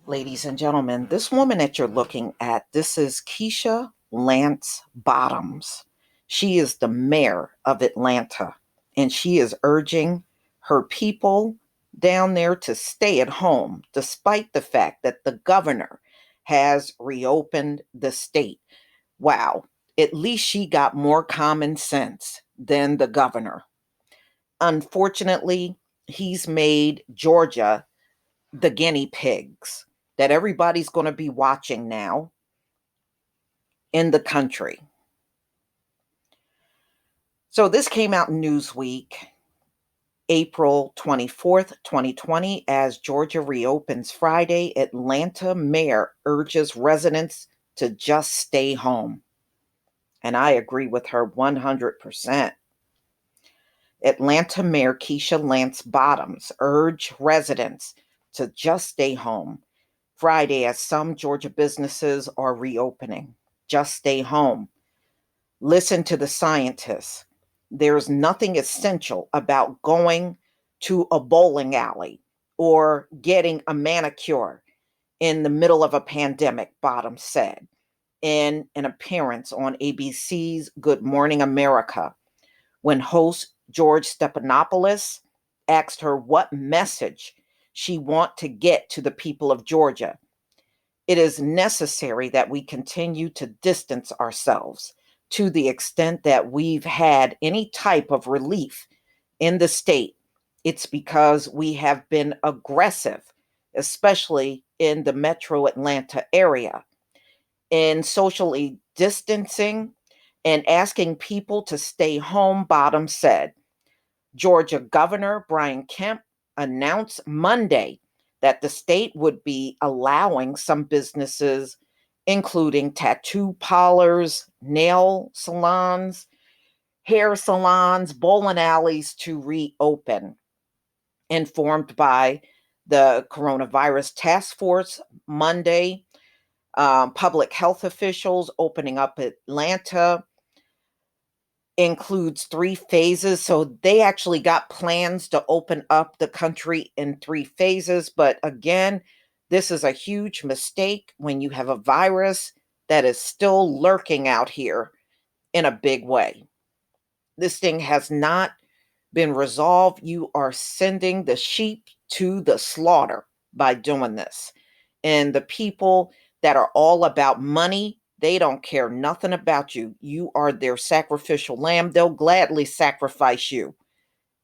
Ladies and gentlemen, this woman that you're looking at, this is Keisha Lance Bottoms. She is the mayor of Atlanta, and she is urging her people down there to stay at home, despite the fact that the governor has reopened the state. Wow, at least she got more common sense than the governor. Unfortunately, he's made Georgia the guinea pigs that everybody's going to be watching now in the country. So this came out in Newsweek, April 24th, 2020, as Georgia reopens Friday. Atlanta mayor urges residents to just stay home. And I agree with her 100%. Atlanta Mayor Keisha Lance Bottoms urged residents to just stay home Friday as some Georgia businesses are reopening. Just stay home. Listen to the scientists. There's nothing essential about going to a bowling alley or getting a manicure in the middle of a pandemic, Bottom said in an appearance on ABC's Good Morning America when host George Stephanopoulos asked her what message she want to get to the people of Georgia. It is necessary that we continue to distance ourselves to the extent that we've had any type of relief in the state. It's because we have been aggressive, especially in the metro Atlanta area, in socially distancing and asking people to stay home, Bottom said. Georgia Governor Brian Kemp announced Monday that the state would be allowing some businesses, including tattoo parlors, nail salons, hair salons, bowling alleys, to reopen. Informed by the coronavirus task force Monday, public health officials opening up Atlanta includes three phases. So they actually got plans to open up the country in three phases. But again, this is a huge mistake when you have a virus that is still lurking out here in a big way. This thing has not been resolved. You are sending the sheep to the slaughter by doing this. And the people that are all about money, they don't care nothing about you. You are their sacrificial lamb. They'll gladly sacrifice you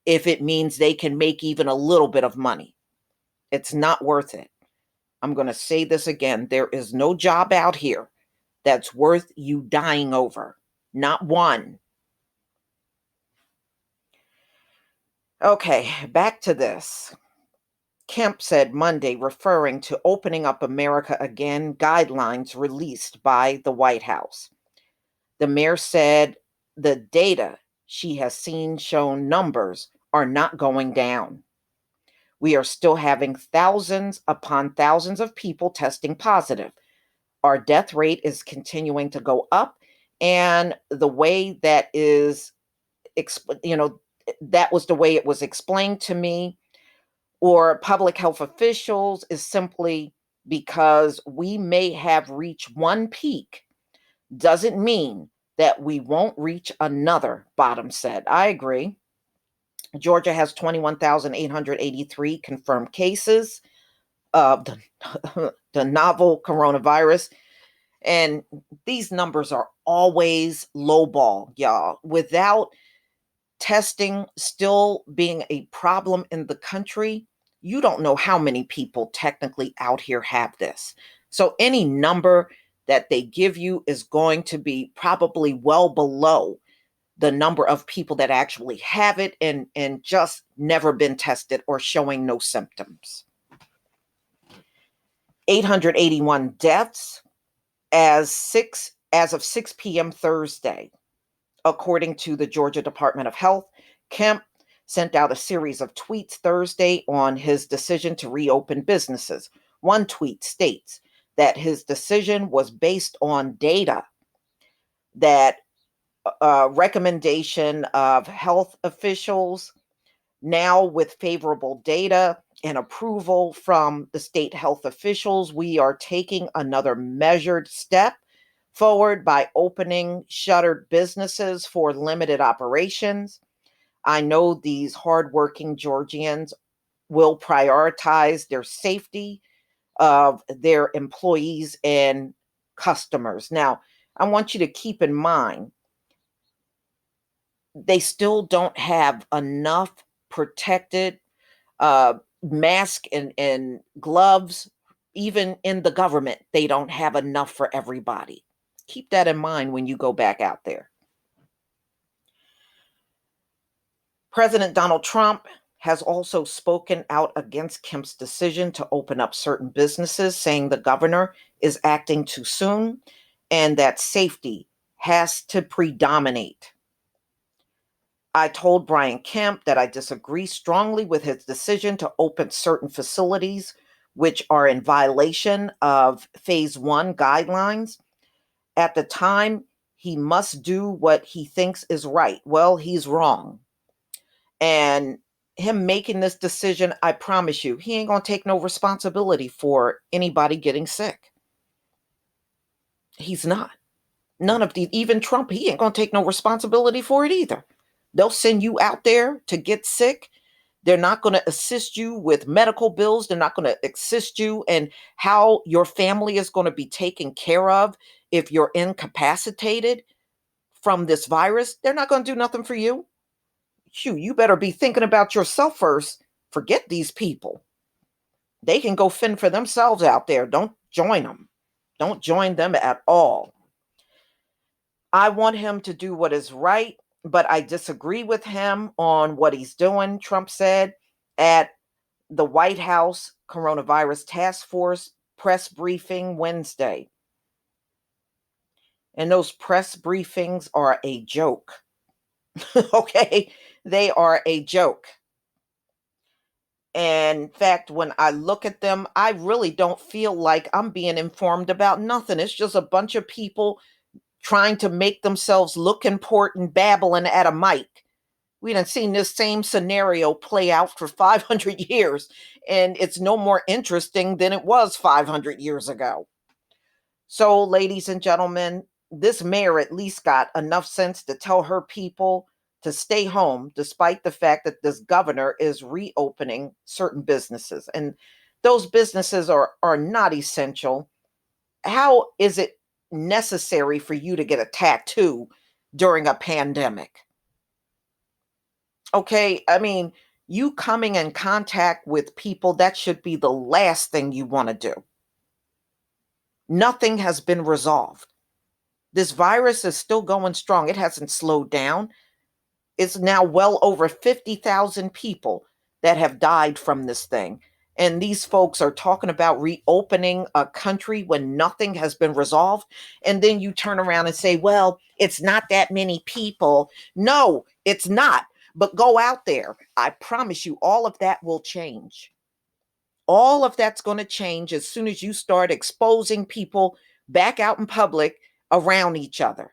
if it means they can make even a little bit of money. It's not worth it. I'm going to say this again. There is no job out here that's worth you dying over. Not one. Okay, back to this. Kemp said Monday, referring to opening up America again guidelines released by the White House. The mayor said the data she has seen shown numbers are not going down. We are still having thousands upon thousands of people testing positive. Our death rate is continuing to go up, and the way that is, that was the way it was explained to me, or public health officials, is simply because we may have reached one peak doesn't mean that we won't reach another, Bottom said. I agree. Georgia has 21,883 confirmed cases of the novel coronavirus. And these numbers are always lowball, y'all. Without testing still being a problem in the country, you don't know how many people technically out here have this. So any number that they give you is going to be probably well below the number of people that actually have it and just never been tested or showing no symptoms. 881 deaths as of 6 p.m. Thursday, according to the Georgia Department of Health. Kemp sent out a series of tweets Thursday on his decision to reopen businesses. One tweet states that his decision was based on data that recommendation of health officials Now, with favorable data and approval from the state health officials, we are taking another measured step forward by opening shuttered businesses for limited operations. I know these hardworking Georgians will prioritize their safety of their employees and customers. Now, I want you to keep in mind, they still don't have enough protected mask and gloves. Even in the government, they don't have enough for everybody. Keep that in mind when you go back out there. President Donald Trump has also spoken out against Kemp's decision to open up certain businesses, saying the governor is acting too soon and that safety has to predominate. I told Brian Kemp that I disagree strongly with his decision to open certain facilities which are in violation of phase one guidelines. At the time, he must do what he thinks is right. Well, he's wrong. And him making this decision, I promise you, he ain't going to take no responsibility for anybody getting sick. He's not. None of the, even Trump, he ain't going to take no responsibility for it either. They'll send you out there to get sick. They're not going to assist you with medical bills. They're not going to assist you in how your family is going to be taken care of if you're incapacitated from this virus. They're not going to do nothing for you. Shoot, you better be thinking about yourself first. Forget these people. They can go fend for themselves out there. Don't join them. Don't join them at all. I want him to do what is right, but I disagree with him on what he's doing, Trump said at the White House Coronavirus Task Force press briefing Wednesday. And those press briefings are a joke. Okay? They are a joke. And in fact, when I look at them, I really don't feel like I'm being informed about nothing. It's just a bunch of people trying to make themselves look important, babbling at a mic. We done seen this same scenario play out for 500 years, and it's no more interesting than it was 500 years ago. So, ladies and gentlemen, this mayor at least got enough sense to tell her people to stay home, despite the fact that this governor is reopening certain businesses. And those businesses are not essential. How is it necessary for you to get a tattoo during a pandemic? Okay, I mean, you coming in contact with people, that should be the last thing you want to do. Nothing has been resolved. This virus is still going strong. It hasn't slowed down. It's now well over 50,000 people that have died from this thing. And these folks are talking about reopening a country when nothing has been resolved. And then you turn around and say, well, it's not that many people. No, it's not. But go out there. I promise you, all of that will change. All of that's going to change as soon as you start exposing people back out in public around each other.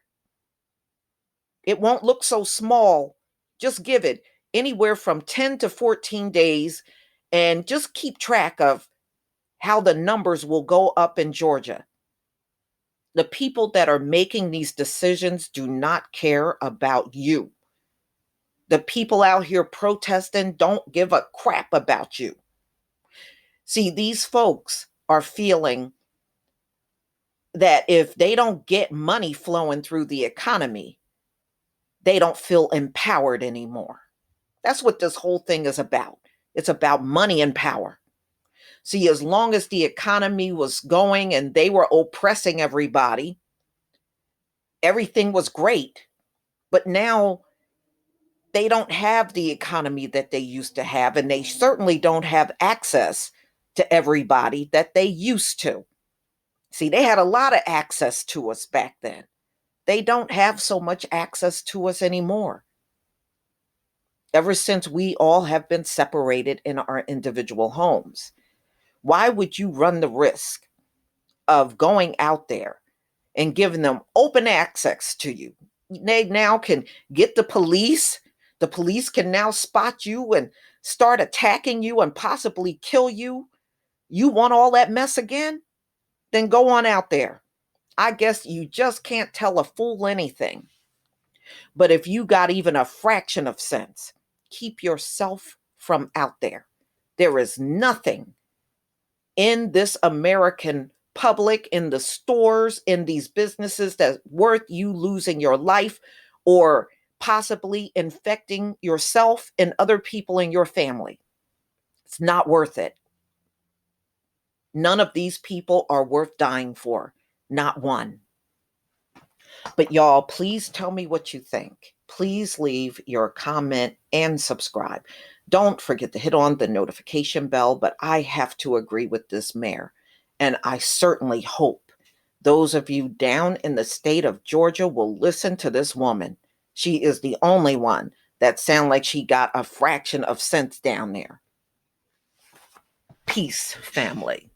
It won't look so small. Just give it anywhere from 10 to 14 days and just keep track of how the numbers will go up in Georgia. The people that are making these decisions do not care about you. The people out here protesting don't give a crap about you. See, these folks are feeling that if they don't get money flowing through the economy, they don't feel empowered anymore. That's what this whole thing is about. It's about money and power. See, as long as the economy was going and they were oppressing everybody, everything was great. But now they don't have the economy that they used to have, and they certainly don't have access to everybody that they used to. See, they had a lot of access to us back then. They don't have so much access to us anymore. Ever since we all have been separated in our individual homes. Why would you run the risk of going out there and giving them open access to you? They now can get the police The police can now spot you and start attacking you and possibly kill you. You want all that mess again? Then go on out there. I guess you just can't tell a fool anything. But if you got even a fraction of sense, keep yourself from out there. There is nothing in this American public, in the stores, in these businesses that's worth you losing your life or possibly infecting yourself and other people in your family. It's not worth it. None of these people are worth dying for. Not one. But y'all, please tell me what you think. Please leave your comment and subscribe. Don't forget to hit on the notification bell, but I have to agree with this mayor. And I certainly hope those of you down in the state of Georgia will listen to this woman. She is the only one that sounds like she got a fraction of sense down there. Peace, family.